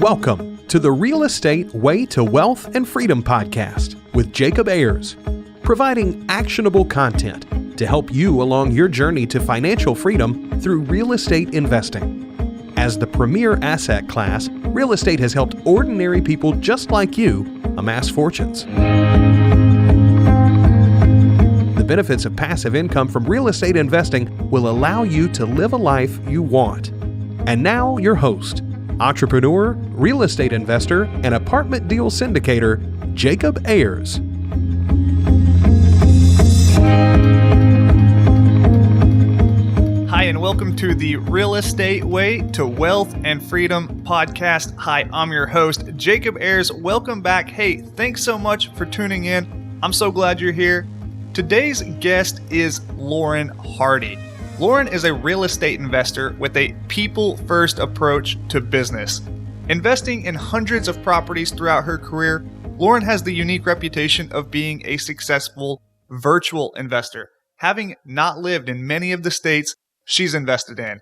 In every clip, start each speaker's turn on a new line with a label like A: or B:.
A: Welcome to the Real Estate Way to Wealth and Freedom podcast with Jacob Ayers, providing actionable content to help you along your journey to financial freedom through real estate investing. As the premier asset class, real estate has helped ordinary people just like you amass fortunes. The benefits of passive income from real estate investing will allow you to live a life you want. And now your host, entrepreneur, real estate investor, and apartment deal syndicator, Jacob Ayers.
B: Hi, and welcome to the Real Estate Way to Wealth and Freedom podcast. Hi, I'm your host, Jacob Ayers. Welcome back. Hey, thanks so much for tuning in. I'm so glad you're here. Today's guest is Lauren Hardy. Lauren is a real estate investor with a people-first approach to business. Investing in hundreds of properties throughout her career, Lauren has the unique reputation of being a successful virtual investor, having not lived in many of the states she's invested in.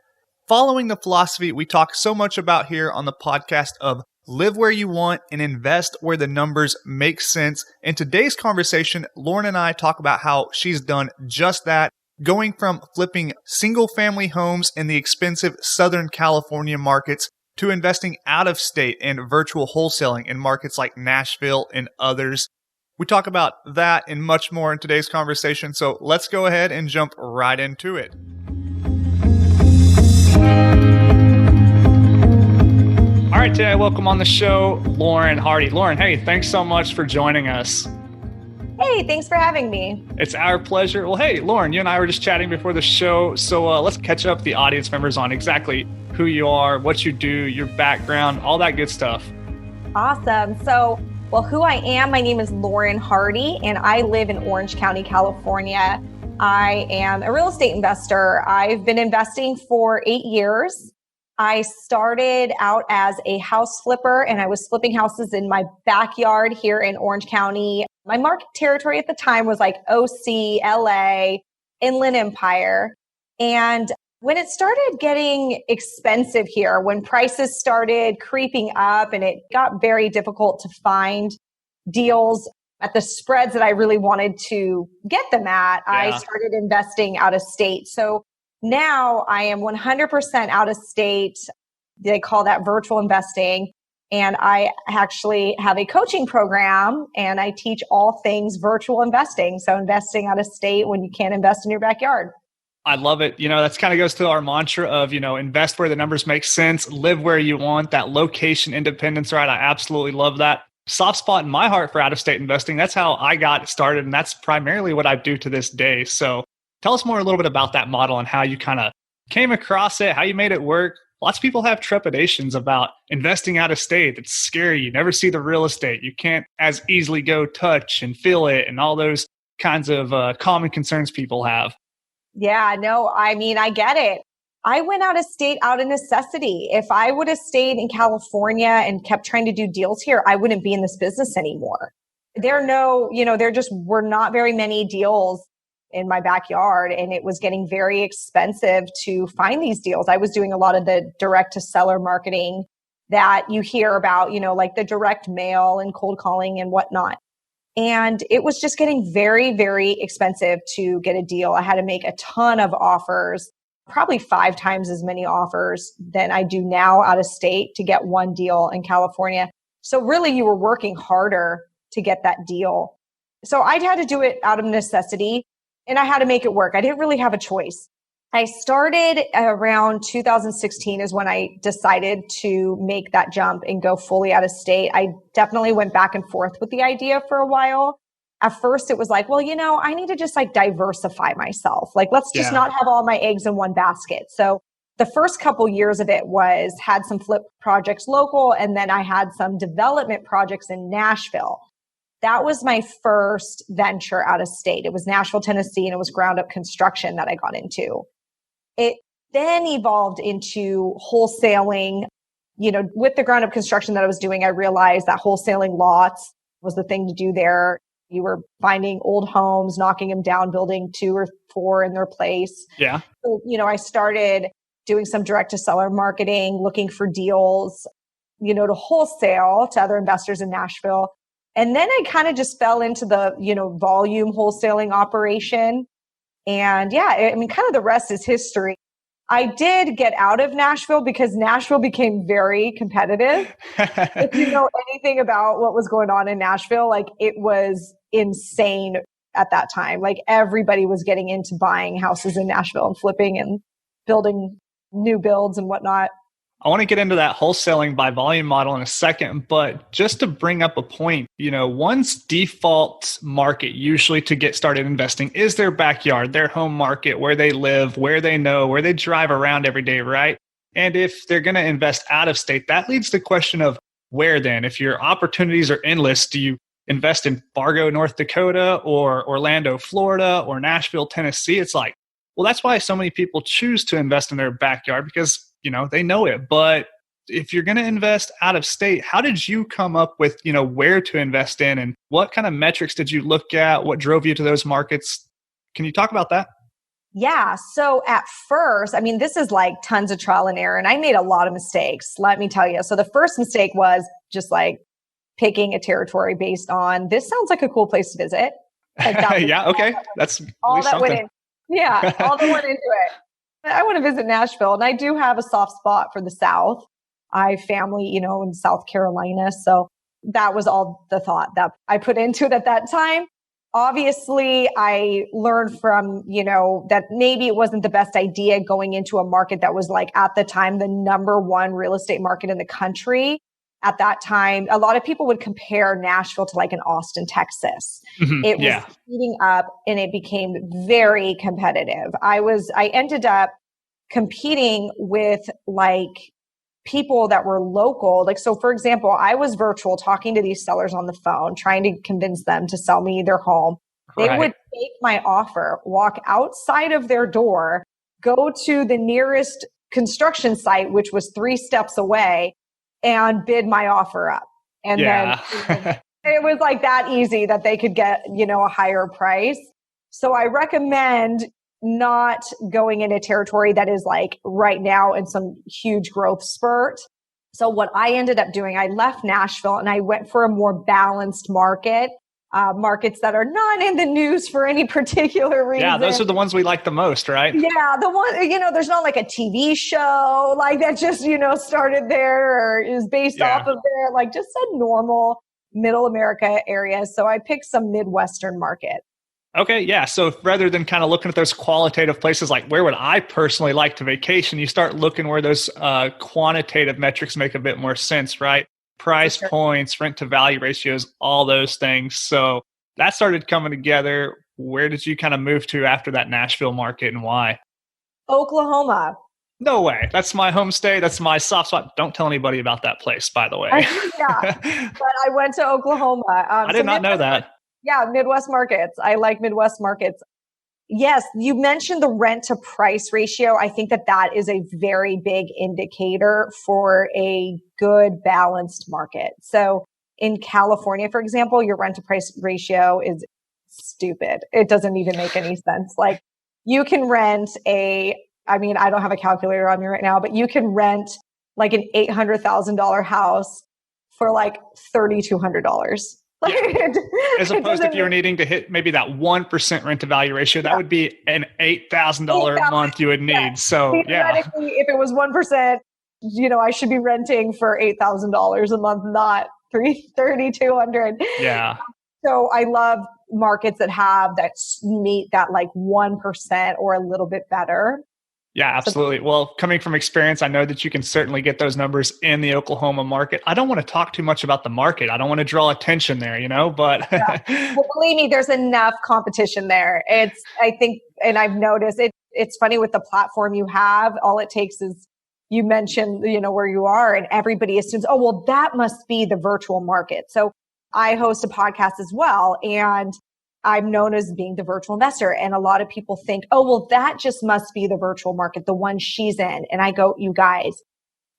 B: Following the philosophy we talk so much about here on the podcast of live where you want and invest where the numbers make sense, in today's conversation, Lauren and I talk about how she's done just that, going from flipping single-family homes in the expensive Southern California markets to investing out of state and virtual wholesaling in markets like Nashville and others. We talk about that and much more in today's conversation, so let's go ahead and jump right into it. All right, today I welcome on the show Lauren Hardy. Lauren, hey, thanks so much for joining us.
C: Hey, thanks for having me.
B: It's our pleasure. Well, hey, Lauren, you and I were just chatting before the show, so let's catch up the audience members on exactly who you are, what you do, your background, all that good stuff.
C: Awesome. So, who I am, my name is Lauren Hardy, and I live in Orange County, California. I am a real estate investor. I've been investing for 8 years. I started out as a house flipper, and I was flipping houses in my backyard here in Orange County. My market territory at the time was like OC, LA, Inland Empire. And when it started getting expensive here, when prices started creeping up and it got very difficult to find deals at the spreads that I really wanted to get them at, I started investing out of state. So now I am 100% out of state. They call that virtual investing. And I actually have a coaching program and I teach all things virtual investing. So investing out of state when you can't invest in your backyard.
B: I love it. You know, that's kind of goes to our mantra of, invest where the numbers make sense, live where you want, that location independence, right? I absolutely love that. Soft spot in my heart for out of state investing. That's how I got started. And that's primarily what I do to this day. So tell us more a little bit about that model and how you kind of came across it, how you made it work. Lots of people have trepidations about investing out of state. It's scary. You never see the real estate. You can't as easily go touch and feel it and all those kinds of common concerns people have.
C: Yeah, no, I mean, I get it. I went out of state out of necessity. If I would have stayed in California and kept trying to do deals here, I wouldn't be in this business anymore. There just were not very many deals in my backyard, and it was getting very expensive to find these deals. I was doing a lot of the direct to seller marketing that you hear about, like the direct mail and cold calling and whatnot. And it was just getting very, very expensive to get a deal. I had to make a ton of offers, probably 5 times as many offers than I do now out of state to get one deal in California. So really you were working harder to get that deal. So I had to do it out of necessity. And I had to make it work. I didn't really have a choice. I started around 2016 is when I decided to make that jump and go fully out of state. I definitely went back and forth with the idea for a while. At first it was like, I need to just diversify myself. Let's just not have all my eggs in one basket. So the first couple years of it had some flip projects local, and then I had some development projects in Nashville. That was my first venture out of state. It was Nashville, Tennessee, and it was ground up construction that I got into. It then evolved into wholesaling. With the ground up construction that I was doing, I realized that wholesaling lots was the thing to do there. You were finding old homes, knocking them down, building 2 or 4 in their place.
B: Yeah.
C: So, I started doing some direct to seller marketing, looking for deals, to wholesale to other investors in Nashville. And then I kind of just fell into the, volume wholesaling operation. And yeah, kind of the rest is history. I did get out of Nashville because Nashville became very competitive. If you know anything about what was going on in Nashville, like it was insane at that time. Like everybody was getting into buying houses in Nashville and flipping and building new builds and whatnot.
B: I want to get into that wholesaling by volume model in a second, but just to bring up a point, one's default market usually to get started investing is their backyard, their home market, where they live, where they know, where they drive around every day, right? And if they're going to invest out of state, that leads to the question of where then? If your opportunities are endless, do you invest in Fargo, North Dakota, or Orlando, Florida, or Nashville, Tennessee? It's like, well, that's why so many people choose to invest in their backyard because they know it. But if you're going to invest out of state, how did you come up with, where to invest in and what kind of metrics did you look at? What drove you to those markets? Can you talk about that?
C: Yeah. So at first, this is like tons of trial and error and I made a lot of mistakes, let me tell you. So the first mistake was just like picking a territory based on this sounds like a cool place to visit. Like
B: yeah. Okay. That's
C: all that went in. Yeah. All that went into it. I want to visit Nashville and I do have a soft spot for the South. I have family, in South Carolina. So that was all the thought that I put into it at that time. Obviously, I learned from, that maybe it wasn't the best idea going into a market that was like at the time, the number one real estate market in the country. At that time, a lot of people would compare Nashville to like an Austin, Texas.
B: Mm-hmm.
C: It was heating up and it became very competitive. I ended up competing with like people that were local. Like, so for example, I was virtual talking to these sellers on the phone, trying to convince them to sell me their home. They would take my offer, walk outside of their door, go to the nearest construction site, which was 3 steps away, and bid my offer up. And then it was like that easy that they could get, a higher price. So I recommend not going in a territory that is like right now in some huge growth spurt. So what I ended up doing, I left Nashville and I went for a more balanced market. Markets that are not in the news for any particular reason.
B: Yeah, those are the ones we like the most, right?
C: Yeah, the one, there's not like a TV show like that just, started there or is based off of there, like just a normal middle America area. So I picked some Midwestern market.
B: Okay, yeah. So rather than kind of looking at those qualitative places, like where would I personally like to vacation, you start looking where those quantitative metrics make a bit more sense, right? Price points, rent to value ratios, all those things. So that started coming together. Where did you kind of move to after that Nashville market and why?
C: Oklahoma.
B: No way. That's my home state. That's my soft spot. Don't tell anybody about that place, by the way.
C: Yeah, but I went to Oklahoma.
B: I did not know that.
C: Yeah, Midwest markets. I like Midwest markets. Yes, you mentioned the rent to price ratio. I think that is a very big indicator for a good balanced market. So in California, for example, your rent to price ratio is stupid. It doesn't even make any sense. Like you can rent I don't have a calculator on me right now, but you can rent like an $800,000 house for like $3,200.
B: Yeah. As opposed to if you're needing to hit maybe that 1% rent to value ratio, that would be an $8,000 a month you would need. Yeah. So
C: theoretically, if it was 1%, I should be renting for $8,000 a month, not $3,200.
B: Yeah.
C: So I love markets that meet that like 1% or a little bit better.
B: Yeah, absolutely. Well, coming from experience, I know that you can certainly get those numbers in the Oklahoma market. I don't want to talk too much about the market. I don't want to draw attention there, but
C: Well, believe me, there's enough competition there. I think, and I've noticed it's funny with the platform you have, all it takes is you mention, where you are and everybody assumes, oh, well, that must be the virtual market. So I host a podcast as well. And I'm known as being the virtual investor. And a lot of people think, oh, well, that just must be the virtual market, the one she's in. And I go, you guys,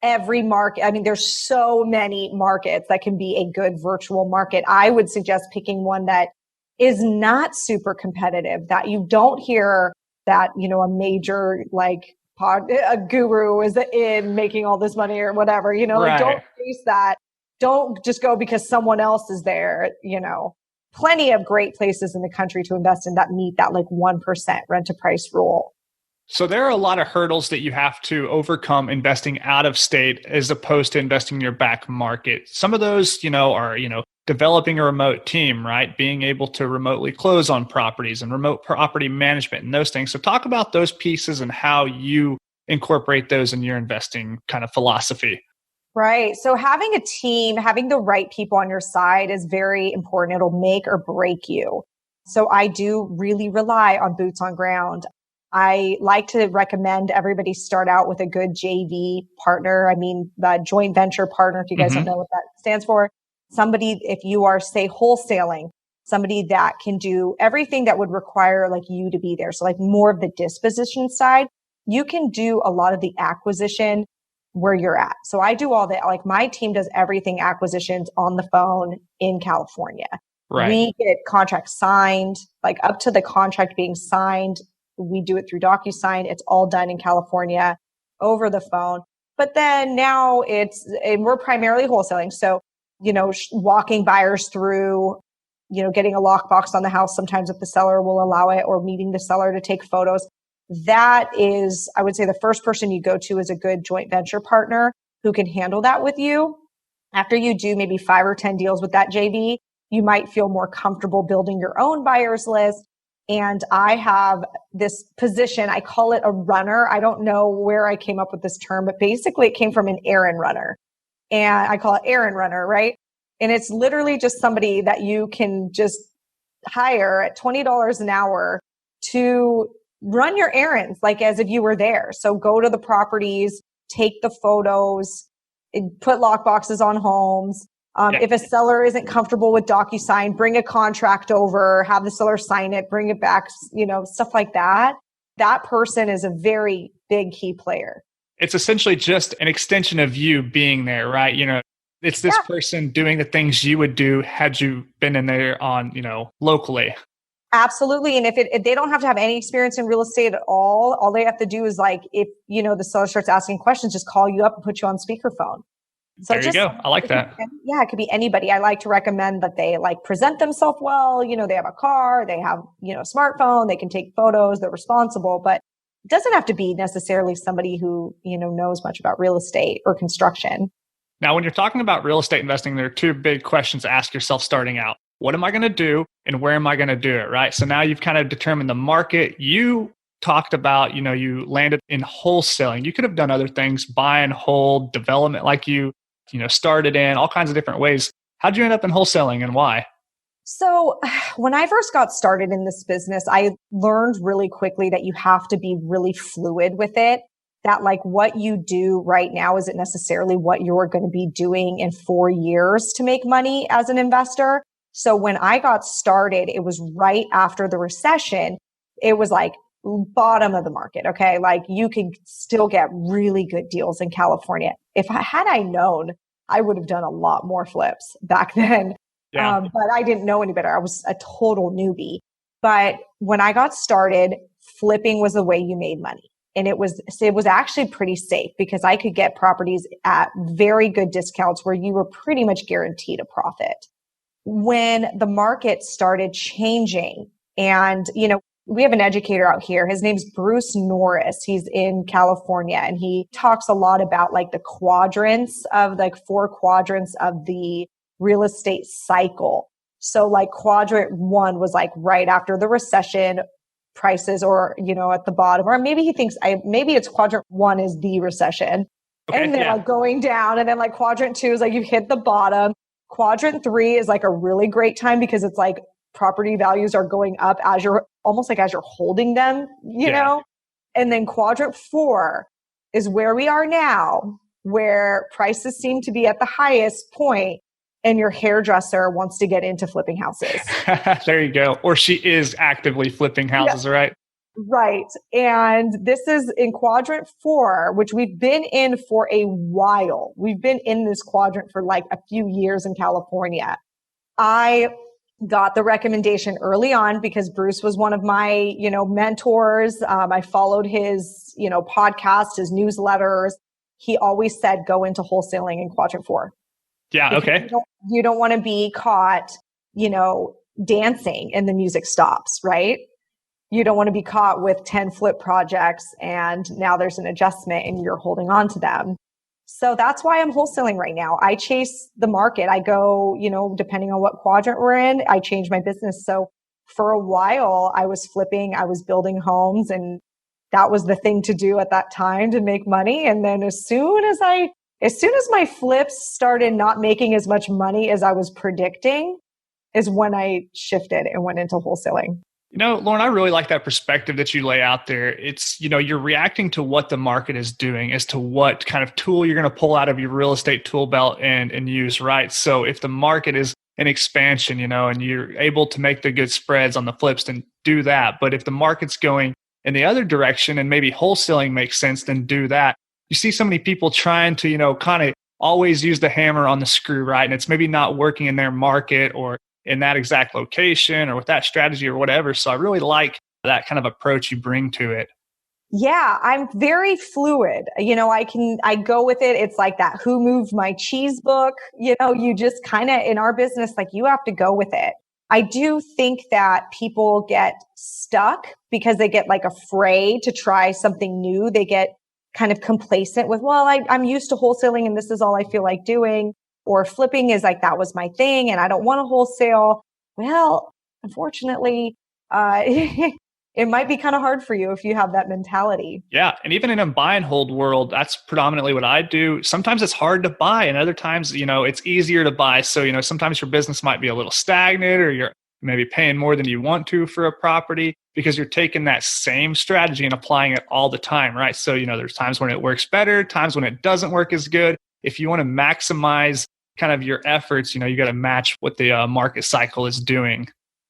C: every market, there's so many markets that can be a good virtual market. I would suggest picking one that is not super competitive, that you don't hear that, a major like a guru is in making all this money or whatever, like don't chase that. Don't just go because someone else is there, Plenty of great places in the country to invest in that meet that like 1% rent to price rule.
B: So there are a lot of hurdles that you have to overcome investing out of state as opposed to investing in your back market. Some of those, are, developing a remote team, right? Being able to remotely close on properties and remote property management and those things. So talk about those pieces and how you incorporate those in your investing kind of philosophy.
C: Right. So having a team, having the right people on your side is very important. It'll make or break you. So I do really rely on boots on ground. I like to recommend everybody start out with a good JV partner. I mean, the joint venture partner, if you guys don't know what that stands for. Somebody, if you are, say, wholesaling, somebody that can do everything that would require like you to be there. So like more of the disposition side, you can do a lot of the acquisition where you're at. So I do all that. Like my team does everything acquisitions on the phone in California.
B: Right.
C: We get contracts signed, like up to the contract being signed. We do it through DocuSign. It's all done in California over the phone. But then now and we're primarily wholesaling. So, walking buyers through, getting a lockbox on the house. Sometimes if the seller will allow it, or meeting the seller to take photos. That is, I would say the first person you go to is a good joint venture partner who can handle that with you. After you do maybe 5 or 10 deals with that JV, you might feel more comfortable building your own buyers list. And I have this position, I call it a runner. I don't know where I came up with this term, but basically it came from an errand runner. And I call it errand runner, right? And it's literally just somebody that you can just hire at $20 an hour to run your errands, like as if you were there. So go to the properties, take the photos, put lock boxes on homes. If a seller isn't comfortable with DocuSign, bring a contract over, have the seller sign it, bring it back, stuff like that. That person is a very big key player.
B: It's essentially just an extension of you being there, right? It's this person doing the things you would do had you been in there on, locally.
C: Absolutely. And if they don't have to have any experience in real estate at all they have to do is like, if, the seller starts asking questions, just call you up and put you on speakerphone. So
B: there you go. I like that.
C: It could be anybody. I like to recommend that they like present themselves well. They have a car, they have, a smartphone, they can take photos, they're responsible, but it doesn't have to be necessarily somebody who, knows much about real estate or construction.
B: Now, when you're talking about real estate investing, there are 2 big questions to ask yourself starting out. What am I going to do and where am I going to do it, right? So now you've kind of determined the market. You talked about, you landed in wholesaling. You could have done other things, buy and hold, development like you started in, all kinds of different ways. How'd you end up in wholesaling and why?
C: So when I first got started in this business, I learned really quickly that you have to be really fluid with it. That like what you do right now isn't necessarily what you're going to be doing in 4 years to make money as an investor. So when I got started, it was right after the recession. It was like bottom of the market. Okay. Like you could still get really good deals in California. Had I known, I would have done a lot more flips back then.
B: Yeah.
C: But I didn't know any better. I was a total newbie. But when I got started, flipping was the way you made money. And it was actually pretty safe because I could get properties at very good discounts where you were pretty much guaranteed a profit. When the market started changing and, we have an educator out here. His name's Bruce Norris. He's in California and he talks a lot about like the quadrants of like 4 quadrants of the real estate cycle. So like quadrant 1 was like right after the recession prices or, at the bottom, or maybe he thinks maybe it's quadrant 1 is the recession. Okay, and then like going down, and then like quadrant 2 is like you hit the bottom. Quadrant 3 is like a really great time because it's like property values are going up as you're holding them, you know? And then quadrant 4 is where we are now, where prices seem to be at the highest point and your hairdresser wants to get into flipping houses.
B: There you go. Or she is actively flipping houses, right?
C: Right. And this is in quadrant 4, which we've been in for a while. We've been in this quadrant for like a few years in California. I got the recommendation early on because Bruce was one of my, mentors. I followed his, podcast, his newsletters. He always said, go into wholesaling in quadrant 4.
B: Yeah.
C: Because
B: Okay.
C: you don't want to be caught, dancing and the music stops, right? You don't want to be caught with 10 flip projects and now there's an adjustment and you're holding on to them. So that's why I'm wholesaling right now. I chase the market. I go, depending on what quadrant we're in, I change my business. So for a while I was flipping, I was building homes, and that was the thing to do at that time to make money. And then as soon as my flips started not making as much money as I was predicting is when I shifted and went into wholesaling.
B: Lauren, I really like that perspective that you lay out there. It's, you're reacting to what the market is doing as to what kind of tool you're going to pull out of your real estate tool belt and use, right? So if the market is an expansion, and you're able to make the good spreads on the flips, then do that. But if the market's going in the other direction and maybe wholesaling makes sense, then do that. You see so many people trying to, kind of always use the hammer on the screw, right? And it's maybe not working in their market or in that exact location or with that strategy or whatever. So I really like that kind of approach you bring to it.
C: Yeah, I'm very fluid. I go with it. It's like that Who Moved My Cheese book. You just kind of, in our business, like you have to go with it. I do think that people get stuck because they get like afraid to try something new. They get kind of complacent with, well, I'm used to wholesaling and this is all I feel like doing. Or flipping is like, that was my thing and I don't want to wholesale. Well, unfortunately, it might be kind of hard for you if you have that mentality.
B: Yeah. And even in a buy and hold world, that's predominantly what I do. Sometimes it's hard to buy and other times, it's easier to buy. So, sometimes your business might be a little stagnant or you're maybe paying more than you want to for a property because you're taking that same strategy and applying it all the time, right? So, there's times when it works better, times when it doesn't work as good. If you want to maximize kind of your efforts, you got to match what the market cycle is doing.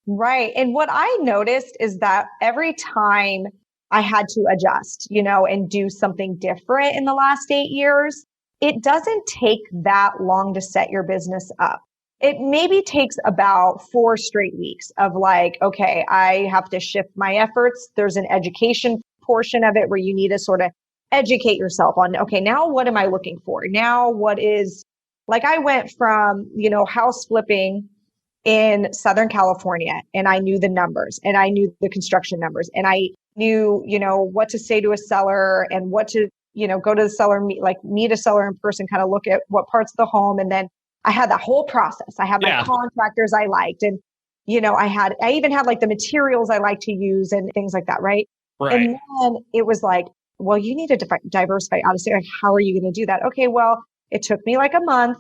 C: Right. And what I noticed is that every time I had to adjust, and do something different in the last 8 years, it doesn't take that long to set your business up. It maybe takes about 4 straight weeks of like, okay, I have to shift my efforts. There's an education portion of it where you need to sort of educate yourself on, okay, now what am I looking for? Now what is, like I went from, house flipping in Southern California and I knew the numbers and I knew the construction numbers and I knew, what to say to a seller and what to, go to the seller, meet a seller in person, kind of look at what parts of the home. And then I had that whole process. I had my contractors I liked and, I even had like the materials I like to use and things like that. Right. And then it was like, well, you need to diversify out of state. Like, how are you going to do that? Okay. Well, it took me like a month.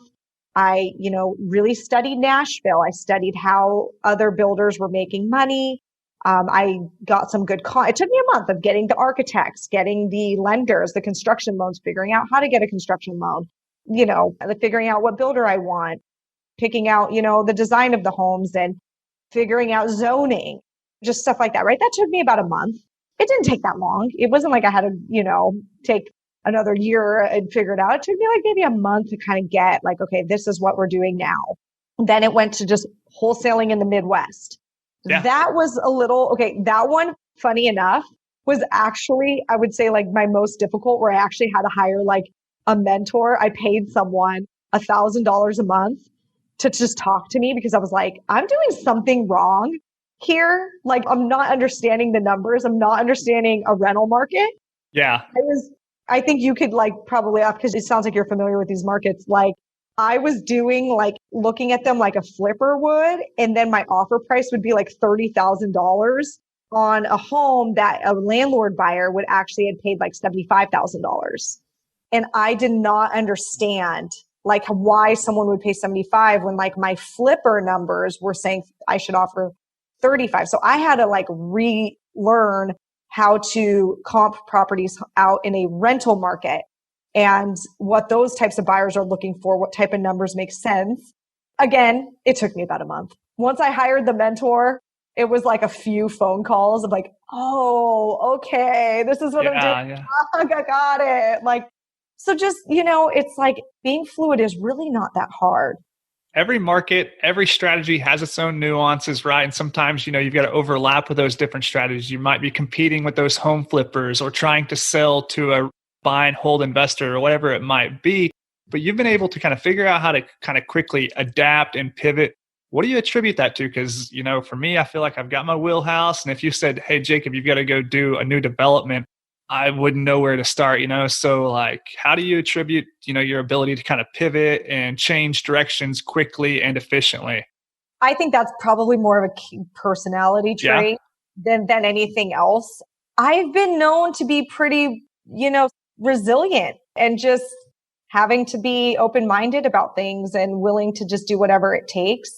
C: I, really studied Nashville. I studied how other builders were making money. I got some good it took me a month of getting the architects, getting the lenders, the construction loans, figuring out how to get a construction loan, figuring out what builder I want, picking out, the design of the homes and figuring out zoning, just stuff like that, right? That took me about a month. It didn't take that long. It wasn't like I had to, take another year and figure it out. It took me like maybe a month to kind of get like, okay, this is what we're doing now. Then it went to just wholesaling in the Midwest. Yeah. That was a little, okay, that one, funny enough, was actually, I would say like my most difficult, where I actually had to hire like a mentor. I paid someone $1,000 a month to just talk to me because I was like, I'm doing something wrong here. Like, I'm not understanding the numbers. I'm not understanding a rental market.
B: Yeah.
C: I think you could like probably, because it sounds like you're familiar with these markets. Like I was doing like looking at them like a flipper would, and then my offer price would be like $30,000 on a home that a landlord buyer would actually had paid like $75,000. And I did not understand like why someone would pay 75 when like my flipper numbers were saying I should offer 35. So I had to like relearn how to comp properties out in a rental market and what those types of buyers are looking for, what type of numbers make sense. Again, it took me about a month. Once I hired the mentor, it was like a few phone calls of like, oh, okay, this is what I'm doing. Yeah. I got it. Like, so just, it's like being fluid is really not that hard.
B: every market, every strategy has its own nuances, right? And sometimes, you've got to overlap with those different strategies. You might be competing with those home flippers or trying to sell to a buy and hold investor or whatever it might be. But you've been able to kind of figure out how to kind of quickly adapt and pivot. What do you attribute that to? Because, for me, I feel like I've got my wheelhouse. And if you said, hey, Jacob, you've got to go do a new development, I wouldn't know where to start, So like, how do you attribute, your ability to kind of pivot and change directions quickly and efficiently?
C: I think that's probably more of a key personality trait than anything else. I've been known to be pretty, resilient and just having to be open-minded about things and willing to just do whatever it takes.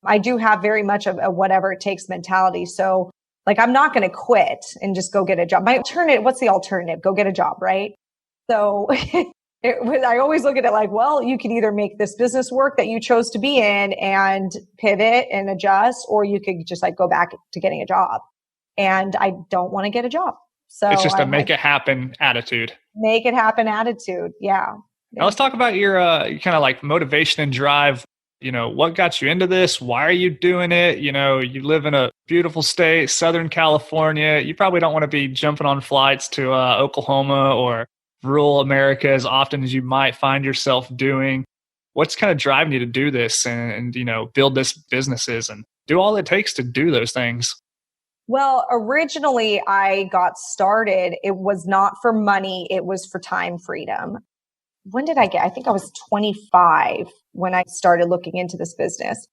C: I do have very much of a whatever it takes mentality. So like, I'm not going to quit and just go get a job. What's the alternative? Go get a job, right? So I always look at it like, well, you could either make this business work that you chose to be in and pivot and adjust, or you could just like go back to getting a job. And I don't want to get a job. So
B: it's just a make it happen attitude.
C: Make it happen attitude. Yeah.
B: Now let's talk about your kind of like motivation and drive. What got you into this? Why are you doing it? You live in a beautiful state, Southern California. You probably don't want to be jumping on flights to Oklahoma or rural America as often as you might find yourself doing. What's kind of driving you to do this and build this businesses and do all it takes to do those things?
C: Well, originally I got started. It was not for money. It was for time freedom. When did I think I was 25 when I started looking into this business.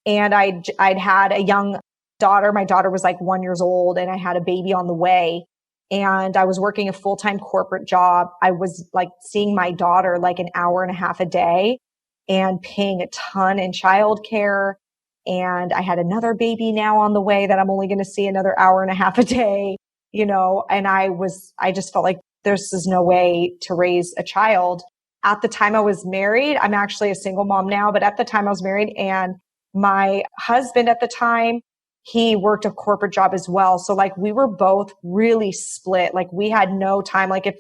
C: And I'd had a young daughter. My daughter was like 1 year old and I had a baby on the way. And I was working a full-time corporate job. I was like seeing my daughter like an hour and a half a day and paying a ton in childcare. And I had another baby now on the way that I'm only going to see another hour and a half a day, and I just felt like there's no way to raise a child. At the time I was married, I'm actually a single mom now, but at the time I was married, and my husband at the time, he worked a corporate job as well. So like we were both really split. Like we had no time. Like if,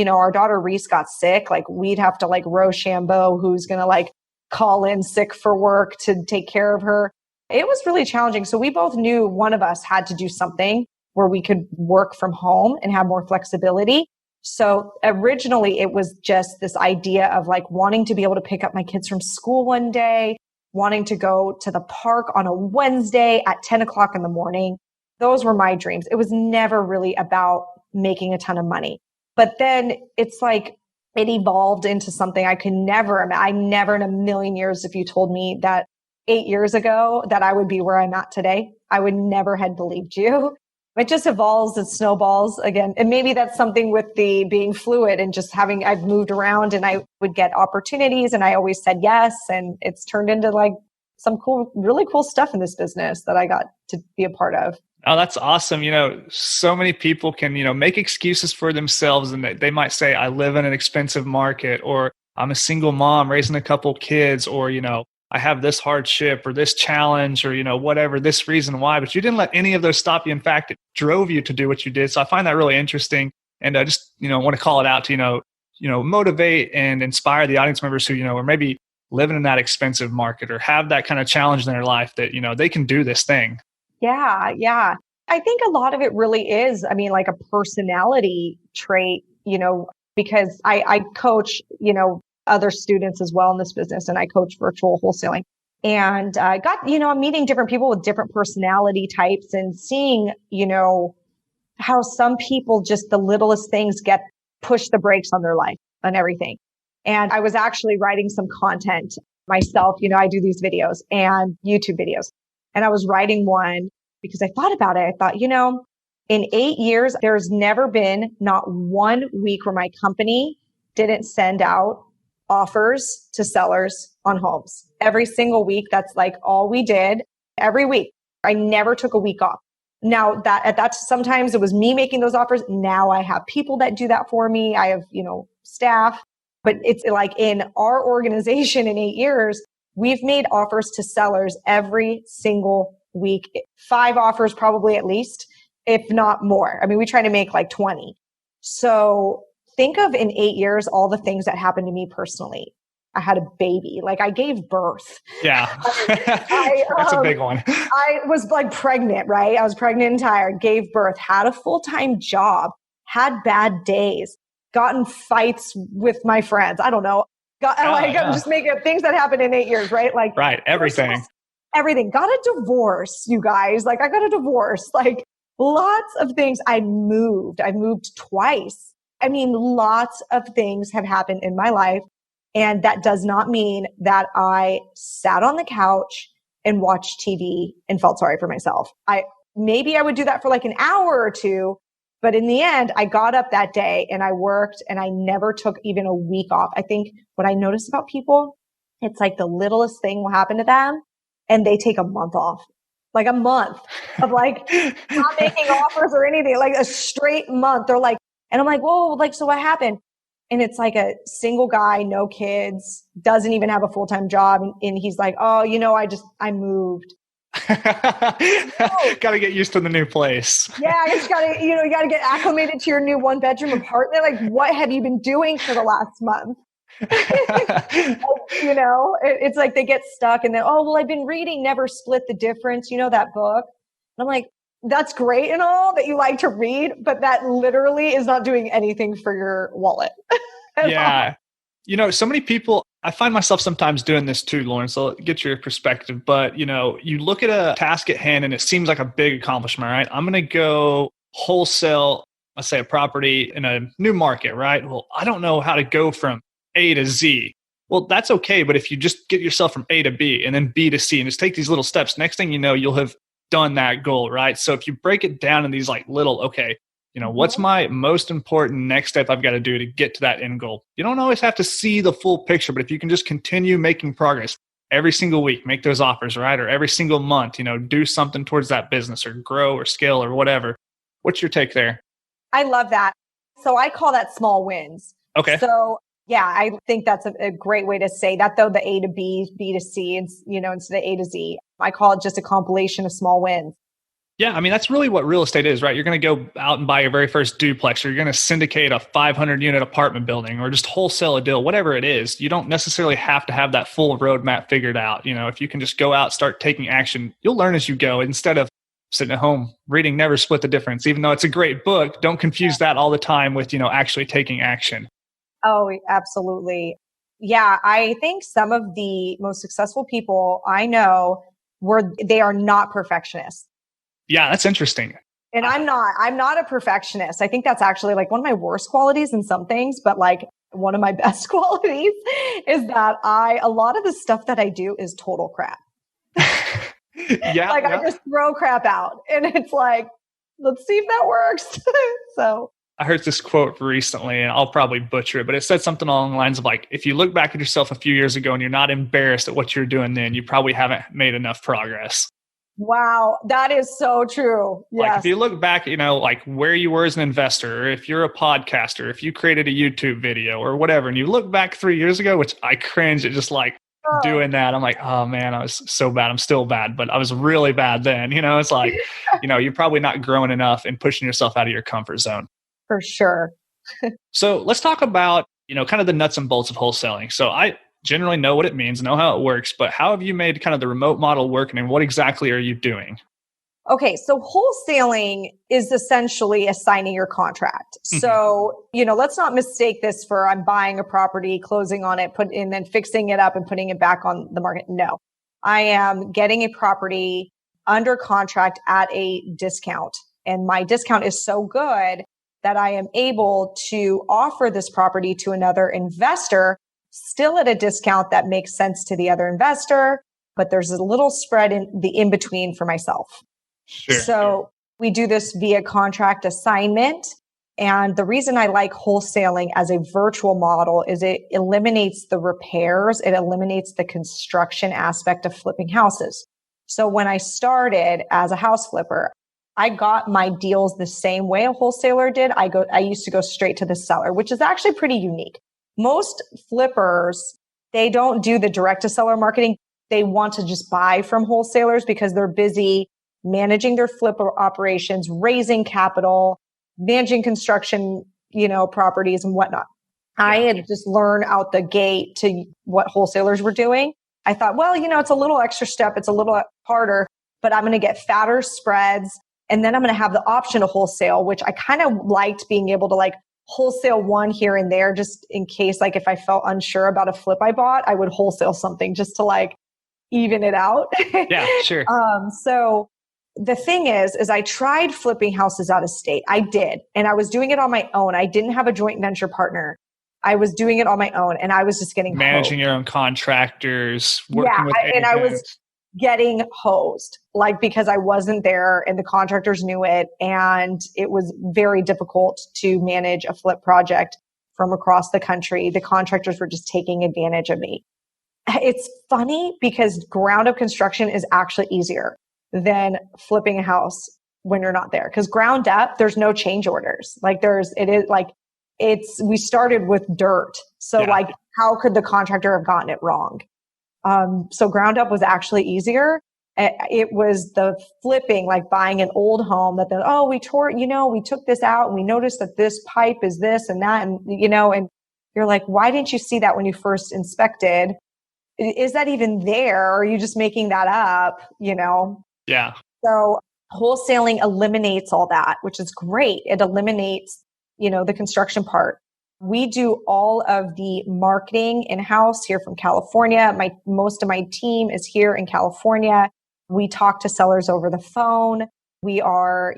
C: our daughter Reese got sick, like we'd have to like Rochambeau, who's going to like call in sick for work to take care of her. It was really challenging. So we both knew one of us had to do something where we could work from home and have more flexibility. So originally it was just this idea of like wanting to be able to pick up my kids from school one day, wanting to go to the park on a Wednesday at 10 o'clock in the morning. Those were my dreams. It was never really about making a ton of money. But then it's like it evolved into something I could never in a million years, if you told me that 8 years ago that I would be where I'm at today, I would never had believed you. It just evolves and snowballs again. And maybe that's something with the being fluid and just I've moved around and I would get opportunities and I always said yes. And it's turned into like some really cool stuff in this business that I got to be a part of.
B: Oh, that's awesome. So many people can, make excuses for themselves and they might say, I live in an expensive market, or I'm a single mom raising a couple kids, or, I have this hardship or this challenge or, whatever, this reason why, but you didn't let any of those stop you. In fact, it drove you to do what you did. So I find that really interesting. And I just, want to call it out to, motivate and inspire the audience members who, are maybe living in that expensive market or have that kind of challenge in their life that, they can do this thing.
C: Yeah. Yeah. I think a lot of it really is, like a personality trait, because I coach, other students as well in this business, and I coach virtual wholesaling. And I got, I'm meeting different people with different personality types and seeing, how some people just the littlest things push the brakes on their life and everything. And I was actually writing some content myself. I do these videos and YouTube videos. And I was writing one because I thought about it. I thought, in 8 years, there's never been not 1 week where my company didn't send out offers to sellers on homes. Every single week, that's like all we did every week. I never took a week off. Now that sometimes it was me making those offers. Now I have people that do that for me. I have, staff, but it's like in our organization in 8 years, we've made offers to sellers every single week, 5 offers probably at least, if not more. We try to make like 20. So think of in 8 years, all the things that happened to me personally. I had a baby. Like I gave birth.
B: Yeah. That's a big one.
C: I was like pregnant, right? I was pregnant and tired, gave birth, had a full-time job, had bad days, got in fights with my friends. I don't know. I'm just making up things that happened in 8 years, right? Like
B: right. Everything.
C: Got a divorce, you guys. Like I got a divorce, like lots of things. I moved twice. I mean, lots of things have happened in my life. And that does not mean that I sat on the couch and watched TV and felt sorry for myself. Maybe I would do that for like an hour or two, but in the end, I got up that day and I worked and I never took even a week off. I think what I noticed about people, it's like the littlest thing will happen to them and they take a month off, like a month of like not making offers or anything, like a straight month. They're like, and I'm like, whoa, like, so what happened? And it's like a single guy, no kids, doesn't even have a full-time job. And he's like, oh, I moved.
B: Got to get used to the new place.
C: Yeah, I just got to, you got to get acclimated to your new 1-bedroom apartment. Like, what have you been doing for the last month? It's like they get stuck and then, oh, well, I've been reading Never Split the Difference. You know that book? And I'm like, that's great and all that you like to read, but that literally is not doing anything for your wallet.
B: Yeah. So many people, I find myself sometimes doing this too, Lauren, so get your perspective. But, you look at a task at hand and it seems like a big accomplishment, right? I'm going to go wholesale, let's say a property in a new market, right? Well, I don't know how to go from A to Z. Well, that's okay. But if you just get yourself from A to B and then B to C and just take these little steps, next thing you know, you'll have done that goal, right? So if you break it down in these like little, okay, what's my most important next step I've got to do to get to that end goal? You don't always have to see the full picture, but if you can just continue making progress every single week, make those offers, right? Or every single month, do something towards that business or grow or scale or whatever. What's your take there?
C: I love that. So I call that small wins.
B: Okay.
C: So yeah, I think that's a great way to say that, though, the A to B, B to C, and, instead of A to Z. I call it just a compilation of small wins.
B: Yeah, I mean, that's really what real estate is, right? You're going to go out and buy your very first duplex, or you're going to syndicate a 500-unit apartment building, or just wholesale a deal, whatever it is. You don't necessarily have to have that full roadmap figured out. If you can just go out, start taking action, you'll learn as you go instead of sitting at home reading Never Split the Difference. Even though it's a great book, don't confuse that all the time with, actually taking action.
C: Oh, absolutely. Yeah, I think some of the most successful people I know they are not perfectionists.
B: Yeah, that's interesting.
C: And I'm not a perfectionist. I think that's actually like one of my worst qualities in some things, but like one of my best qualities is that a lot of the stuff that I do is total crap.
B: Yeah.
C: I just throw crap out and it's like, let's see if that works. So
B: I heard this quote recently, and I'll probably butcher it, but it said something along the lines of like, if you look back at yourself a few years ago and you're not embarrassed at what you're doing then, you probably haven't made enough progress.
C: Wow, that is so true. Yes.
B: Like if you look back, like where you were as an investor, or if you're a podcaster, if you created a YouTube video or whatever, and you look back 3 years ago, which I cringe at just like doing that. I'm like, oh man, I was so bad. I'm still bad, but I was really bad then. It's like, you're probably not growing enough and pushing yourself out of your comfort zone.
C: For sure.
B: So let's talk about, kind of the nuts and bolts of wholesaling. So I generally know what it means, know how it works, but how have you made kind of the remote model work, and what exactly are you doing?
C: Okay, so wholesaling is essentially assigning your contract. Mm-hmm. So, let's not mistake this for I'm buying a property, closing on it, and then fixing it up and putting it back on the market. No, I am getting a property under contract at a discount. And my discount is so good that I am able to offer this property to another investor, still at a discount that makes sense to the other investor, but there's a little spread in between for myself.
B: Sure.
C: So we do this via contract assignment. And the reason I like wholesaling as a virtual model is it eliminates the repairs. It eliminates the construction aspect of flipping houses. So when I started as a house flipper, I got my deals the same way a wholesaler did. I used to go straight to the seller, which is actually pretty unique. Most flippers, they don't do the direct to seller marketing. They want to just buy from wholesalers because they're busy managing their flipper operations, raising capital, managing construction, properties and whatnot. I had just learned out the gate to what wholesalers were doing. I thought, well, it's a little extra step. It's a little harder, but I'm going to get fatter spreads. And then I'm going to have the option to wholesale, which I kind of liked being able to wholesale one here and there, just in case, if I felt unsure about a flip I bought, I would wholesale something just to even it out.
B: Yeah, sure.
C: So the thing is I tried flipping houses out of state. I did. And I was doing it on my own. I didn't have a joint venture partner. I was doing it on my own, and I was just getting
B: managing
C: hosed.
B: your own contractors, working with agents.
C: And I was getting hosed, because I wasn't there and the contractors knew it. And it was very difficult to manage a flip project from across the country. The contractors were just taking advantage of me. It's funny because ground up construction is actually easier than flipping a house when you're not there. Because ground up, there's no change orders. We started with dirt. So how could the contractor have gotten it wrong? So ground up was actually easier. It was the flipping, buying an old home that we took this out and we noticed that this pipe is this and that. And, and you're like, why didn't you see that when you first inspected? Is that even there? Or are you just making that up?
B: Yeah.
C: So wholesaling eliminates all that, which is great. It eliminates the construction part. We do all of the marketing in-house here from California. Most of my team is here in California. We talk to sellers over the phone. We are,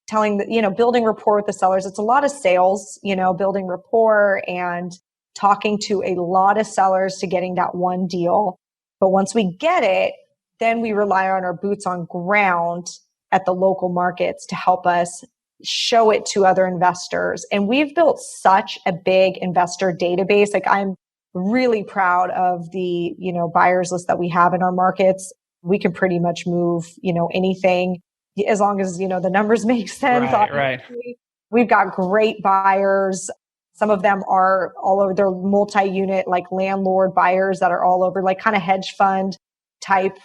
C: building rapport with the sellers. It's a lot of sales, building rapport and talking to a lot of sellers to getting that one deal. But once we get it, then we rely on our boots on ground at the local markets to help us show it to other investors. And we've built such a big investor database. I'm really proud of the, buyers list that we have in our markets. We can pretty much move, anything as long as, the numbers make sense.
B: Right.
C: We've got great buyers. Some of them are all over. They're multi-unit, landlord buyers that are all over, kind of hedge fund type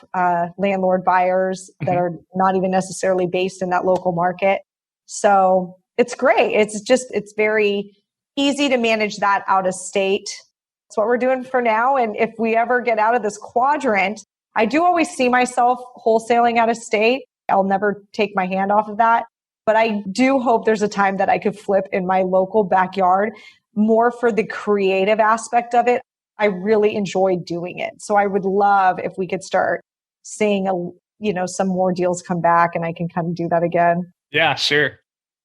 C: landlord buyers that are not even necessarily based in that local market. So it's great. It's very easy to manage that out of state. That's what we're doing for now. And if we ever get out of this quadrant, I do always see myself wholesaling out of state. I'll never take my hand off of that. But I do hope there's a time that I could flip in my local backyard, more for the creative aspect of it. I really enjoy doing it. So I would love if we could start seeing some more deals come back and I can kind of do that again.
B: Yeah, sure.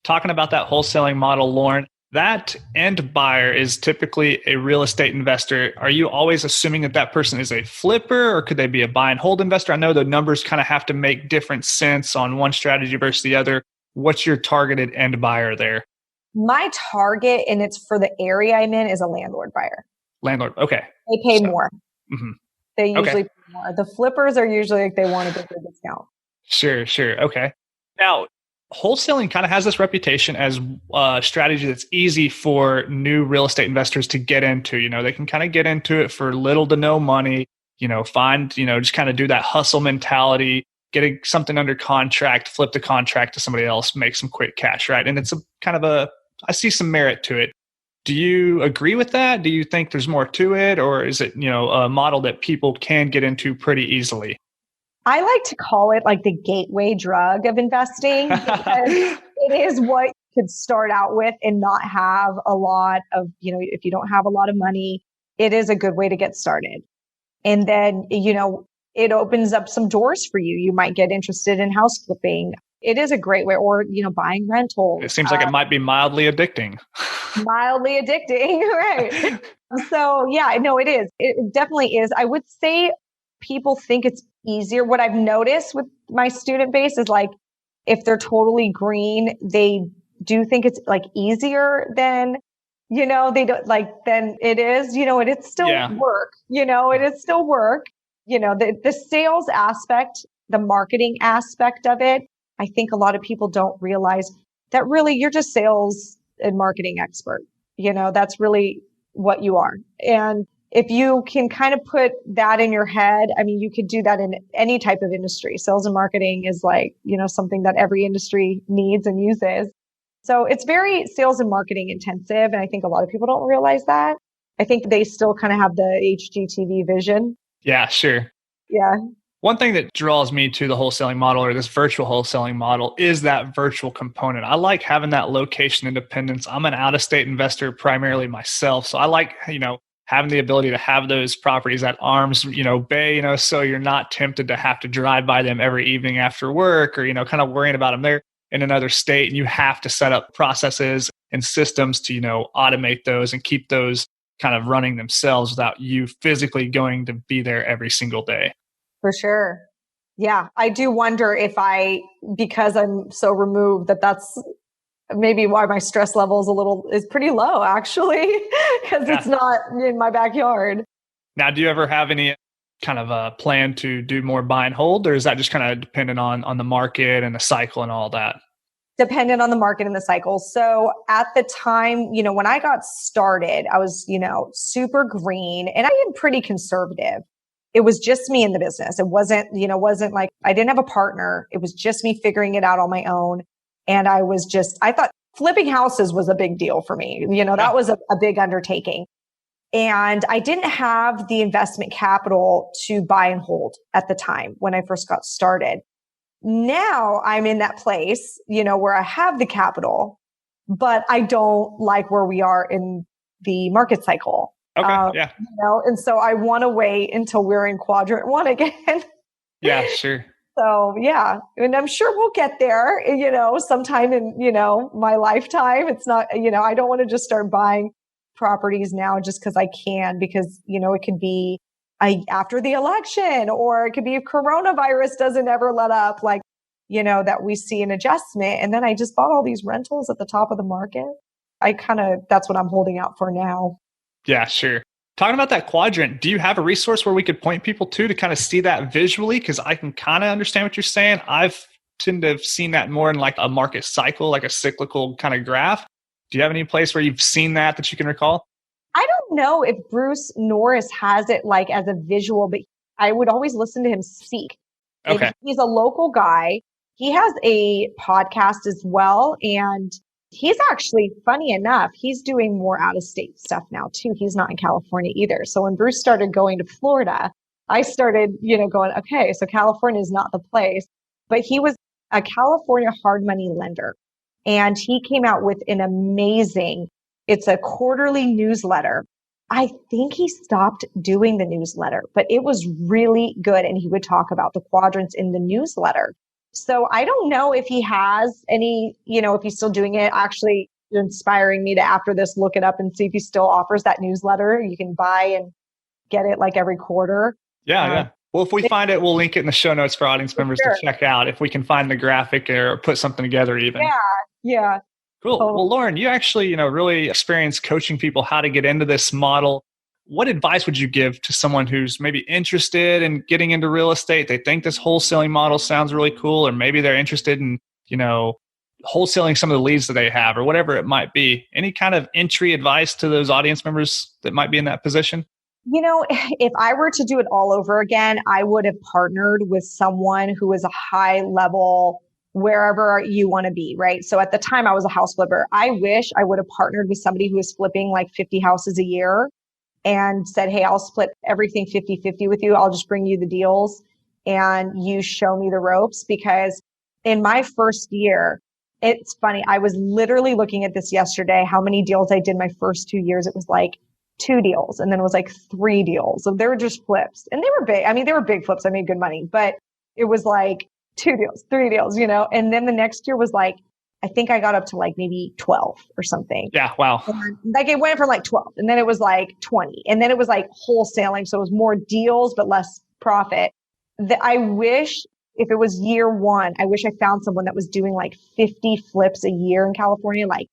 B: Talking about that wholesaling model, Lauren, that end buyer is typically a real estate investor. Are you always assuming that person is a flipper, or could they be a buy and hold investor? I know the numbers kind of have to make different sense on one strategy versus the other. What's your targeted end buyer there?
C: My target, and it's for the area I'm in, is a landlord buyer.
B: Landlord, okay.
C: They pay more.
B: Mm-hmm.
C: They usually pay more. The flippers are usually they want a bigger discount.
B: Sure. Okay. Now, wholesaling kind of has this reputation as a strategy that's easy for new real estate investors to get into. They can kind of get into it for little to no money, just kind of do that hustle mentality, getting something under contract, flip the contract to somebody else, make some quick cash, right? And it's I see some merit to it. Do you agree with that? Do you think there's more to it? Or is it, a model that people can get into pretty easily?
C: I like to call it the gateway drug of investing, because it is what you could start out with and not have a lot of, if you don't have a lot of money, it is a good way to get started. And then, it opens up some doors for you. You might get interested in house flipping. It is a great way, or, buying rentals.
B: It seems like it might be mildly addicting.
C: Mildly addicting, right? So yeah, no, it is. It definitely is. I would say people think it's easier. What I've noticed with my student base is if they're totally green, they do think it's easier than, they don't than it is, and it's still work, it is still work, the sales aspect, the marketing aspect of it. I think a lot of people don't realize that really you're just sales and marketing expert. That's really what you are. And if you can kind of put that in your head, you could do that in any type of industry. Sales and marketing is something that every industry needs and uses. So it's very sales and marketing intensive. And I think a lot of people don't realize that. I think they still kind of have the HGTV vision.
B: Yeah, sure.
C: Yeah.
B: One thing that draws me to the wholesaling model or this virtual wholesaling model is that virtual component. I like having that location independence. I'm an out-of-state investor primarily myself. So I like, having the ability to have those properties at arm's, bay, so you're not tempted to have to drive by them every evening after work or, kind of worrying about them there in another state. And you have to set up processes and systems to, automate those and keep those kind of running themselves without you physically going to be there every single day.
C: For sure. Yeah. I do wonder if because I'm so removed, that's maybe why my stress level is pretty low actually, because it's not in my backyard.
B: Now, do you ever have any kind of a plan to do more buy and hold, or is that just kind of dependent on the market and the cycle and all that?
C: Dependent on the market and the cycle. So at the time, when I got started, I was, super green and I am pretty conservative. It was just me in the business. It wasn't like I didn't have a partner. It was just me figuring it out on my own. And I thought flipping houses was a big deal for me. That was a big undertaking. And I didn't have the investment capital to buy and hold at the time when I first got started. Now I'm in that place, where I have the capital, but I don't like where we are in the market cycle.
B: Okay. Yeah.
C: And so I want to wait until we're in quadrant 1 again.
B: Yeah, sure.
C: So yeah, and I'm sure we'll get there, sometime in, my lifetime. It's not, I don't want to just start buying properties now just because I can, because, it could be after the election, or it could be if coronavirus doesn't ever let up, that we see an adjustment. And then I just bought all these rentals at the top of the market. That's what I'm holding out for now.
B: Yeah, sure. Talking about that quadrant, do you have a resource where we could point people to kind of see that visually? Because I can kind of understand what you're saying. I've tend to have seen that more in like a market cycle, like a cyclical kind of graph. Do you have any place where you've seen that you can recall?
C: I don't know if Bruce Norris has it like as a visual, but I would always listen to him speak.
B: Okay.
C: He's a local guy. He has a podcast as well. And he's actually, funny enough, he's doing more out-of-state stuff now too. He's not in California either. So when Bruce started going to Florida, I started, going, okay, so California is not the place. But he was a California hard money lender. And he came out with an amazing, it's a quarterly newsletter. I think he stopped doing the newsletter, but it was really good. And he would talk about the quadrants in the newsletter. So I don't know if he has any, if he's still doing it. Actually, inspiring me to, after this, look it up and see if he still offers that newsletter. You can buy and get it like every quarter.
B: Yeah. Well, if we find it, we'll link it in the show notes for audience members to check out if we can find the graphic or put something together even.
C: Yeah.
B: Cool. Well, Lauren, you actually, really experienced coaching people how to get into this model. What advice would you give to someone who's maybe interested in getting into real estate? They think this wholesaling model sounds really cool, or maybe they're interested in, wholesaling some of the leads that they have or whatever it might be. Any kind of entry advice to those audience members that might be in that position?
C: If I were to do it all over again, I would have partnered with someone who is a high level wherever you want to be, right? So at the time I was a house flipper. I wish I would have partnered with somebody who was flipping like 50 houses a year and said, hey, I'll split everything 50-50 with you. I'll just bring you the deals and you show me the ropes. Because in my first year, it's funny, I was literally looking at this yesterday, how many deals I did my first 2 years. It was like 2 deals, and then it was like 3 deals. So they were just flips, and they were big. I mean, they were big flips. I made good money, but it was like 2 deals, 3 deals, and then the next year was like, I think I got up to like maybe 12 or something.
B: Yeah. Wow.
C: And like it went from like 12, and then it was like 20, and then it was like wholesaling. So it was more deals, but less profit. I wish, if it was year 1, I wish I found someone that was doing like 50 flips a year in California. Like,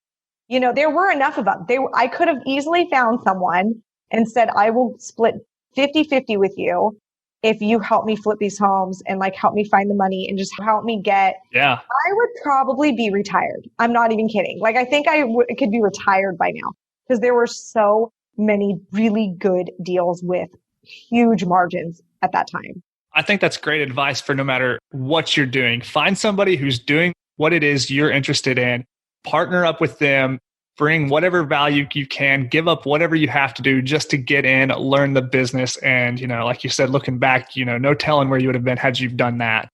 C: there were enough of them. I could have easily found someone and said, I will split 50-50 with you if you help me flip these homes and like help me find the money and just help me get, I would probably be retired. I'm not even kidding. Like, I think I could be retired by now, because there were so many really good deals with huge margins at that time.
B: I think that's great advice for no matter what you're doing. Find somebody who's doing what it is you're interested in partner up with them, bring whatever value you can, give up whatever you have to do just to get in, learn the business. And, like you said, looking back, no telling where you would have been had you done that.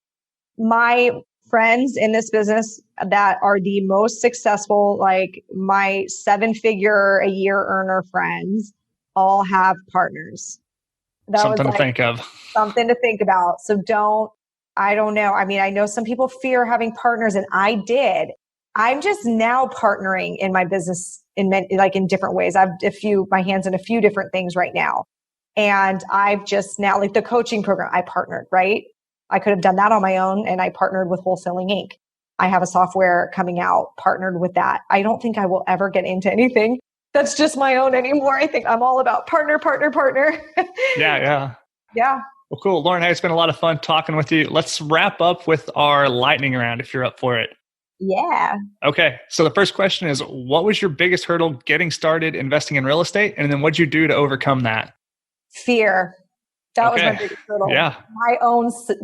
C: My friends in this business that are the most successful, like my 7-figure-a-year earner friends, all have partners. That
B: Something
C: was
B: to think of.
C: Something to think about. So I don't know. I mean, I know some people fear having partners, and I did. I'm just now partnering in my business in different ways. I've my hands in a few different things right now. And I've just now, like the coaching program, I partnered, right? I could have done that on my own, and I partnered with Wholesaling Inc. I have a software coming out, partnered with that. I don't think I will ever get into anything that's just my own anymore. I think I'm all about partner.
B: Yeah.
C: Yeah.
B: Well, cool. Lauren, hey, it's been a lot of fun talking with you. Let's wrap up with our lightning round if you're up for it.
C: Yeah.
B: Okay. So the first question is, what was your biggest hurdle getting started investing in real estate? And then what'd you do to overcome that?
C: Fear. That was my biggest hurdle.
B: Yeah.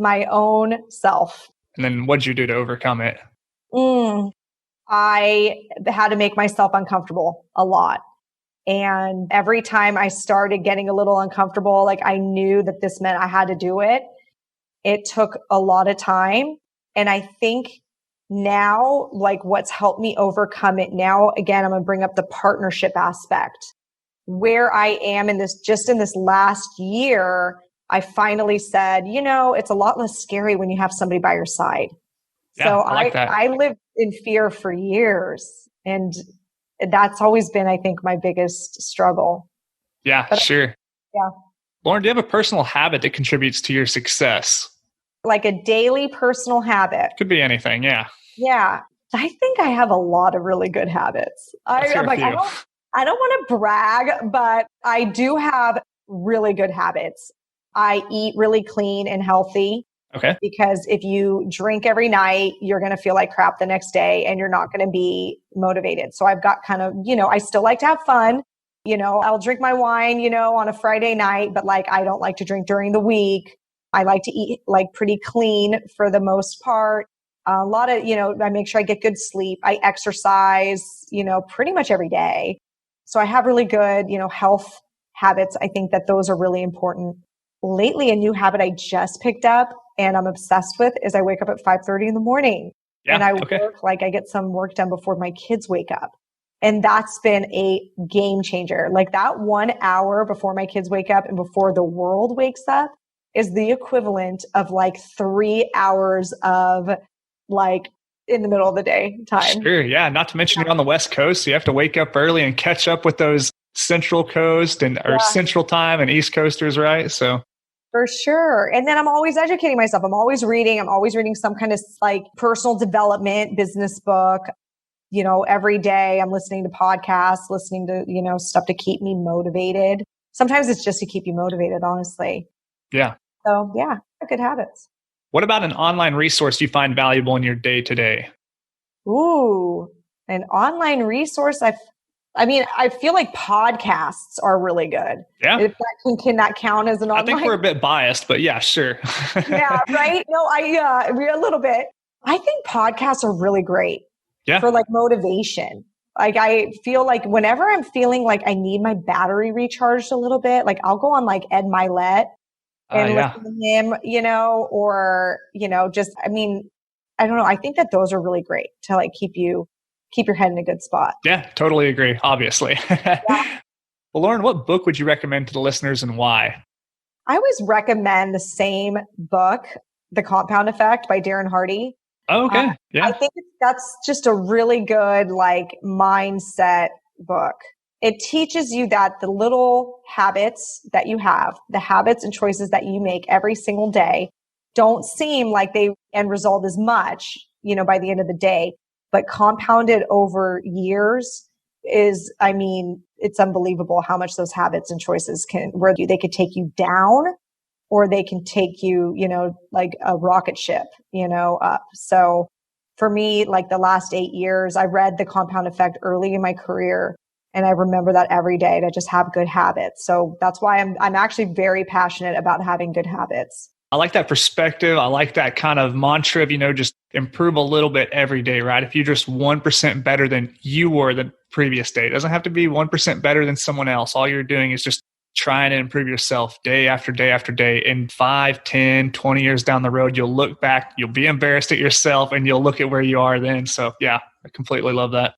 C: My own self.
B: And then what'd you do to overcome it?
C: I had to make myself uncomfortable a lot. And every time I started getting a little uncomfortable, like I knew that this meant I had to do it. It took a lot of time. And I think now, like what's helped me overcome it now, again, I'm going to bring up the partnership aspect. Where I am in this last year, I finally said, it's a lot less scary when you have somebody by your side.
B: Yeah,
C: so
B: I like that.
C: I lived in fear for years, and that's always been, I think, my biggest struggle.
B: Yeah, sure.
C: Yeah.
B: Lauren, do you have a personal habit that contributes to your success?
C: Like a daily personal habit?
B: Could be anything, yeah.
C: Yeah. I think I have a lot of really good habits. I don't want to brag, but I do have really good habits. I eat really clean and healthy.
B: Okay.
C: Because if you drink every night, you're going to feel like crap the next day and you're not going to be motivated. So I've got kind of, I still like to have fun. I'll drink my wine, on a Friday night, but like, I don't like to drink during the week. I like to eat like pretty clean for the most part. A lot of, I make sure I get good sleep. I exercise, pretty much every day. So I have really good, health habits. I think that those are really important. Lately, a new habit I just picked up and I'm obsessed with is I wake up at 5:30 in the morning and I work, like I get some work done before my kids wake up. And that's been a game changer. Like that 1 hour before my kids wake up and before the world wakes up is the equivalent of like 3 hours of like in the middle of the day time.
B: Sure. Yeah. Not to mention you're on the West Coast, so you have to wake up early and catch up with those Central Coast or Central Time and East Coasters, right? So
C: for sure. And then I'm always educating myself. I'm always reading some kind of like personal development business book. Every day I'm listening to podcasts, listening to, stuff to keep me motivated. Sometimes it's just to keep you motivated, honestly.
B: Yeah.
C: So yeah, good habits.
B: What about an online resource you find valuable in your day to day?
C: Ooh, an online resource. I feel like podcasts are really good.
B: Yeah.
C: If that can that count as an online?
B: I think we're a bit biased, but yeah, sure.
C: Yeah, right? No, we're a little bit. I think podcasts are really great for like motivation. Like I feel like whenever I'm feeling like I need my battery recharged a little bit, like I'll go on like Ed Milet and listen to him, or, I don't know. I think that those are really great to like keep your head in a good spot.
B: Yeah, totally agree, obviously. Yeah. Well, Lauren, what book would you recommend to the listeners and why?
C: I always recommend the same book, The Compound Effect by Darren Hardy.
B: Oh, okay. Yeah.
C: I think that's just a really good like mindset book. It teaches you that the little habits that you have, the habits and choices that you make every single day don't seem like they end result as much, by the end of the day. But compounded over years is, it's unbelievable how much those habits and choices they could take you down or they can take you, like a rocket ship, up. So for me, like the last 8 years, I read The Compound Effect early in my career. And I remember that every day to just have good habits. So that's why I'm actually very passionate about having good habits.
B: I like that perspective. I like that kind of mantra of, just improve a little bit every day, right? If you're just 1% better than you were the previous day, it doesn't have to be 1% better than someone else. All you're doing is just trying to improve yourself day after day after day. In 5, 10, 20 years down the road, you'll look back, you'll be embarrassed at yourself, and you'll look at where you are then. So yeah, I completely love that.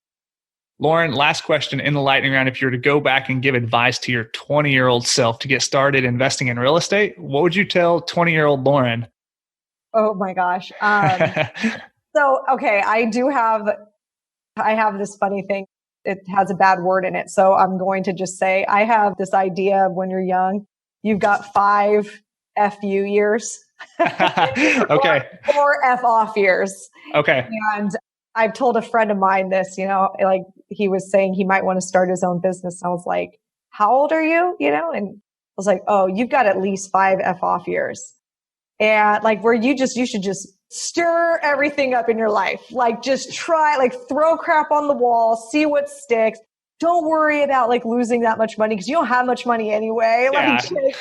B: Lauren, last question in the lightning round. If you were to go back and give advice to your 20-year-old self to get started investing in real estate, what would you tell 20-year-old Lauren?
C: Oh my gosh. So, okay, I have this funny thing. It has a bad word in it. So I'm going to just say, I have this idea of when you're young, you've got 5 FU years.
B: Okay.
C: Or F off years.
B: Okay.
C: And I've told a friend of mine this, like he was saying he might want to start his own business. I was like, how old are you? And I was like, oh, you've got at least 5 F off years. And like where you should just stir everything up in your life. Like just try, like throw crap on the wall, see what sticks. Don't worry about like losing that much money because you don't have much money anyway.
B: Yeah.
C: Like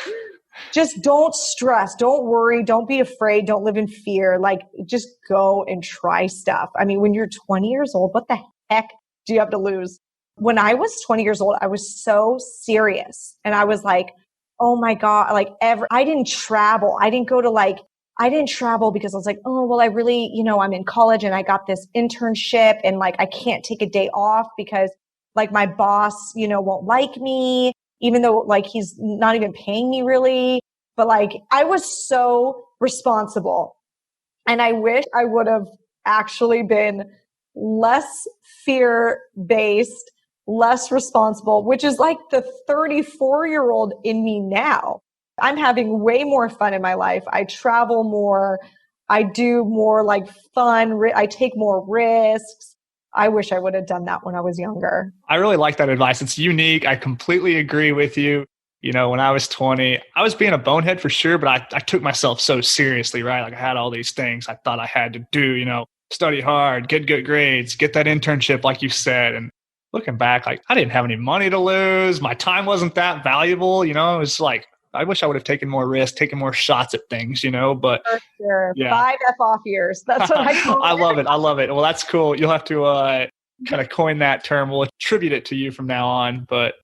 C: just don't stress. Don't worry. Don't be afraid. Don't live in fear. Like just go and try stuff. I mean, when you're 20 years old, what the heck do you have to lose? When I was 20 years old, I was so serious. And I was like, oh my God, I didn't travel. I didn't travel because I was like, oh, well, I really, I'm in college and I got this internship and like, I can't take a day off because like my boss, won't like me, even though like he's not even paying me really. But like, I was so responsible. And I wish I would have actually been less fear-based, less responsible, which is like the 34-year-old in me now. I'm having way more fun in my life. I travel more. I do more like fun. I take more risks. I wish I would have done that when I was younger.
B: I really like that advice. It's unique. I completely agree with you. When I was 20, I was being a bonehead for sure, but I took myself so seriously, right? Like I had all these things I thought I had to do, study hard, get good grades, get that internship, like you said. And looking back, like I didn't have any money to lose. My time wasn't that valuable. It was like, I wish I would have taken more risks, taken more shots at things, but
C: for sure.
B: Yeah.
C: 5 F off years. That's what I call it.
B: I love it. I love it. Well, that's cool. You'll have to kind of coin that term. We'll attribute it to you from now on. But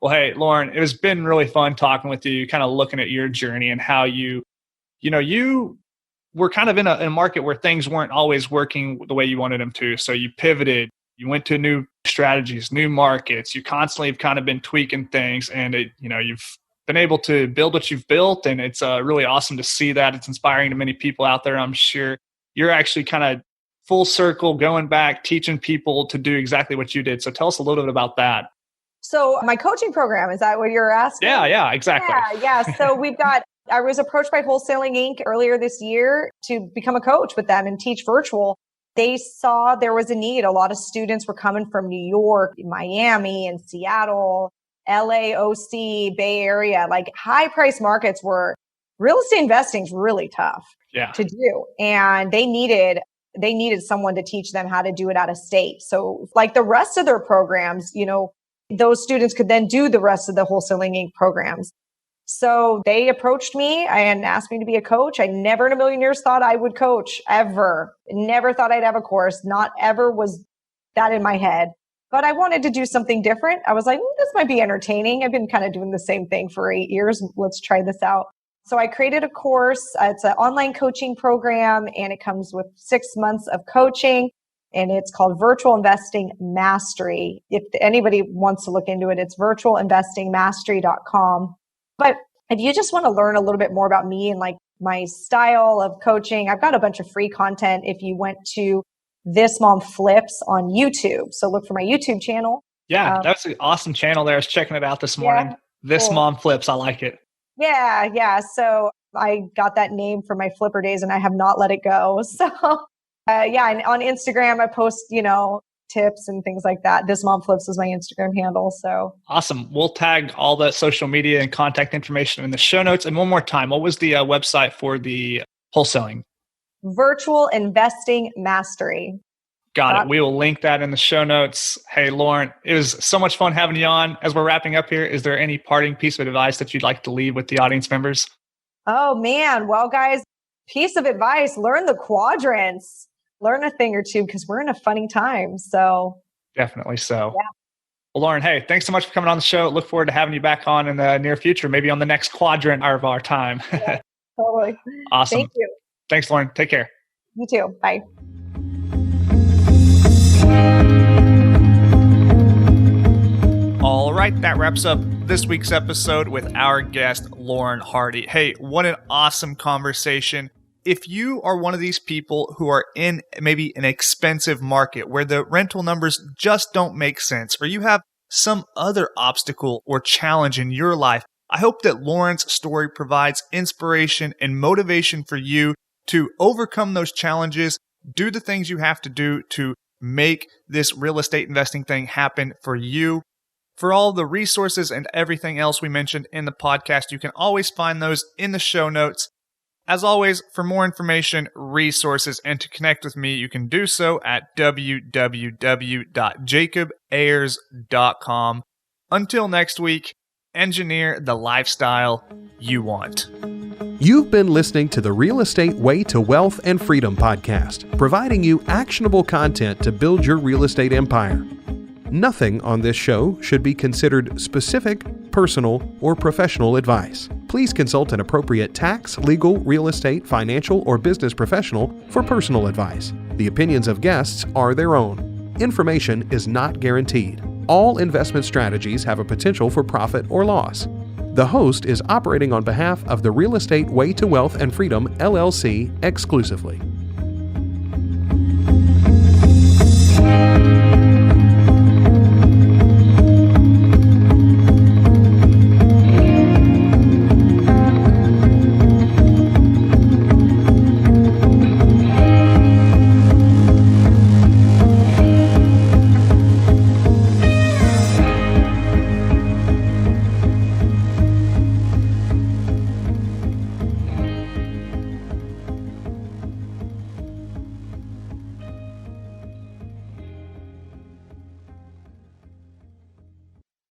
B: well, hey, Lauren, it has been really fun talking with you, kind of looking at your journey and how you were kind of in a market where things weren't always working the way you wanted them to. So you pivoted, you went to new strategies, new markets. You constantly have kind of been tweaking things and you've been able to build what you've built. And it's really awesome to see that. It's inspiring to many people out there. I'm sure you're actually kind of full circle going back, teaching people to do exactly what you did. So tell us a little bit about that.
C: So my coaching program, is that what you're asking?
B: Yeah, exactly.
C: Yeah. So I was approached by Wholesaling Inc. earlier this year to become a coach with them and teach virtual. They saw there was a need. A lot of students were coming from New York, Miami, and Seattle, LA, OC, Bay Area, like high price markets where real estate investing is really tough to do. And they needed someone to teach them how to do it out of state. So like the rest of their programs, those students could then do the rest of the Wholesaling Inc. programs. So they approached me and asked me to be a coach. I never in a million years thought I would coach ever. Never thought I'd have a course. Not ever was that in my head. But I wanted to do something different. I was like, this might be entertaining. I've been kind of doing the same thing for 8 years. Let's try this out. So I created a course. It's an online coaching program and it comes with 6 months of coaching and it's called Virtual Investing Mastery. If anybody wants to look into it, it's virtualinvestingmastery.com. But if you just want to learn a little bit more about me and like my style of coaching, I've got a bunch of free content if you went to This Mom Flips on YouTube. So look for my YouTube channel.
B: Yeah, that's an awesome channel there. I was checking it out this morning. This Mom Flips. I like it.
C: Yeah. So I got that name for my flipper days and I have not let it go. So and on Instagram, I post, tips and things like that. This Mom Flips is my Instagram handle. So
B: awesome. We'll tag all the social media and contact information in the show notes. And one more time, what was the website for the wholesaling?
C: Virtual Investing Mastery.
B: Got it. We will link that in the show notes. Hey, Lauren, it was so much fun having you on. As we're wrapping up here, is there any parting piece of advice that you'd like to leave with the audience members?
C: Oh man. Well, guys, piece of advice, learn the quadrants, learn a thing or two because we're in a funny time. So
B: Definitely so.
C: yeah.
B: Well, Lauren, hey, thanks so much for coming on the show. Look forward to having you back on in the near future, maybe on the next quadrant of our time.
C: Yeah, totally.
B: Awesome.
C: Thank you.
B: Thanks, Lauren. Take care.
C: You too. Bye.
B: All right, that wraps up this week's episode with our guest, Lauren Hardy. Hey, what an awesome conversation. If you are one of these people who are in maybe an expensive market where the rental numbers just don't make sense, or you have some other obstacle or challenge in your life, I hope that Lauren's story provides inspiration and motivation for you to overcome those challenges, do the things you have to do to make this real estate investing thing happen for you. For all the resources and everything else we mentioned in the podcast, you can always find those in the show notes. As always, for more information, resources, and to connect with me, you can do so at www.jacobayers.com. Until next week, engineer the lifestyle you want.
A: You've been listening to the Real Estate Way to Wealth and Freedom podcast, providing you actionable content to build your real estate empire. Nothing on this show should be considered specific, personal, or professional advice. Please consult an appropriate tax, legal, real estate, financial, or business professional for personal advice. The opinions of guests are their own. Information is not guaranteed. All investment strategies have a potential for profit or loss. The host is operating on behalf of the Real Estate Way to Wealth and Freedom, LLC, exclusively.